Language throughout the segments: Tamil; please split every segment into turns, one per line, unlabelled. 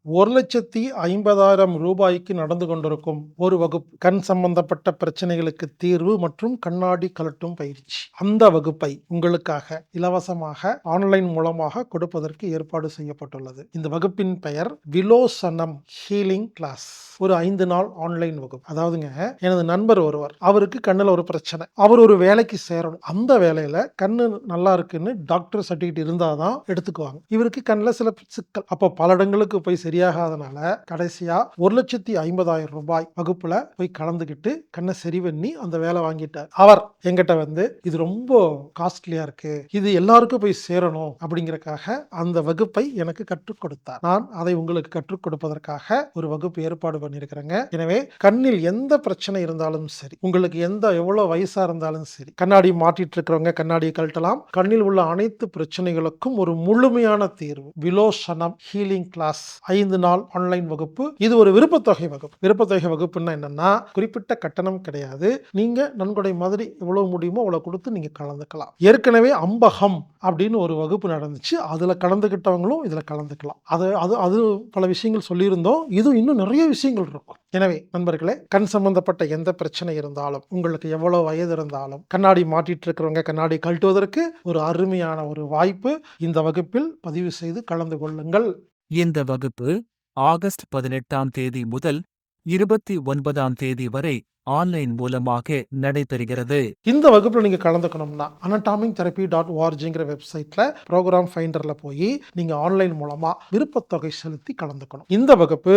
ரூ. 1,50,000 நடந்து கொண்டிருக்கும் ஒரு வகுப்பு. கண் சம்பந்தப்பட்ட பிரச்சனைகளுக்கு தீர்வு மற்றும் கண்ணாடி கழட்டும் பயிற்சி. அந்த வகுப்பை உங்களுக்காக இலவசமாக ஆன்லைன் மூலமாக கொடுப்பதற்கு ஏற்பாடு செய்யப்பட்டுள்ளது. இந்த வகுப்பின் பெயர் விலோசனம் ஹீலிங் கிளாஸ். ஒரு 5 நாள் ஆன்லைன் வகுப்பு. அதாவதுங்க, எனது நண்பர் ஒருவர், அவருக்கு கண்ணுல ஒரு பிரச்சனை. அவர் ஒரு வேலைக்கு சேரணும். அந்த வேலையில கண்ணு நல்லா இருக்குன்னு டாக்டர் சர்டிபிகேட் இருந்தாதான் எடுத்துக்குவாங்க. இவருக்கு கண்ணுல சில சிக்கல். அப்போ பல இடங்களுக்கு போய் சரியாகாதனால கடைசியா ரூ. 1,50,000 வகுப்புல போய் கலந்துக்கிட்டு கண்ணை சரி பண்ணி அந்த வேலை வாங்கிட்டார். அவர் எங்கிட்ட வந்து, இது ரொம்ப காஸ்ட்லியா இருக்கு, இது எல்லாருக்கும் போய் சேரணும் அப்படிங்கறக்காக அந்த வகுப்பை எனக்கு கற்றுக் கொடுத்தார். நான் அதை உங்களுக்கு கற்றுக் கொடுப்பதற்காக ஒரு வகுப்பு ஏற்பாடு பண்ணியிருக்கிறேங்க. எனவே கண்ணில் எந்த பிரச்சனை இருந்தாலும் சரி, உங்களுக்கு எவ்வளவு வயசா இருந்தாலும் சரி, கண்ணாடி மாட்டிட்டு இருக்கிறவங்க கண்ணாடியை கழட்டலாம். கண்ணில் உள்ள அனைத்து பிரச்சனைகளுக்கும் ஒரு முழுமையான தீர்வு. விலோசனம் ஹீலிங் கிளாஸ் 5 நாள் ஆன்லைன் வகுப்பு. இது ஒரு விருப்பத்தொகை வகுப்பு. விருப்பத்தொகை வகுப்புன்னா என்னன்னா, குறிப்பிட்ட கட்டணம் கிடையாது. நீங்க நன்கொடை மாதிரி எவ்வளவு முடியுமோ அவ்வளவு கொடுத்து நீங்க கலந்துக்கலாம். ஏற்கனவே அம்பகம் அப்படின்னு ஒரு வகுப்பு நடந்துச்சு. அதுல கலந்துகிட்டவங்களும் இதுல கலந்துக்கலாம். அது பல விஷயங்கள் சொல்லியிருந்தோம். இது இன்னும் நிறைய விஷயங்கள் இருக்கும். எனவே நண்பர்களே, கண் சம்பந்தப்பட்ட எந்த பிரச்சனை இருந்தாலும், உங்களுக்கு எவ்வளவு வயது இருந்தாலும், கண்ணாடி மாட்டிட்டு இருக்கிறவங்க கண்ணாடி கழட்டுவதற்கு ஒரு அருமையான ஒரு வாய்ப்பு. இந்த வகுப்பில் பதிவு செய்து கலந்து கொள்ளுங்கள்.
இந்த வகுப்பு ஆகஸ்ட் 18ஆம் தேதி முதல் 29ஆம் தேதி வரை ஆன்லைன் மூலமாக நடைபெறுகிறது.
இந்த வகுப்புல நீங்க கலந்துக்கணும்னா anatomictherapy.orgங்கிற வெப்சைட்ல ப்ரோக்ராம் ஃபைண்டர்ல போய் நீங்க ஆன்லைன் மூலமா விருப்பத்தொகை செலுத்தி கலந்துக்கணும். இந்த வகுப்பு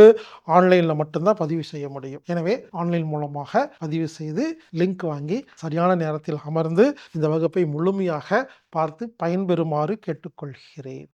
ஆன்லைன்ல மட்டும்தான் பதிவு செய்ய முடியும். எனவே ஆன்லைன் மூலமாக பதிவு செய்து லிங்க் வாங்கி சரியான நேரத்தில் அமர்ந்து இந்த வகுப்பை முழுமையாக பார்த்து பயன்பெறுமாறு கேட்டுக்கொள்கிறேன்.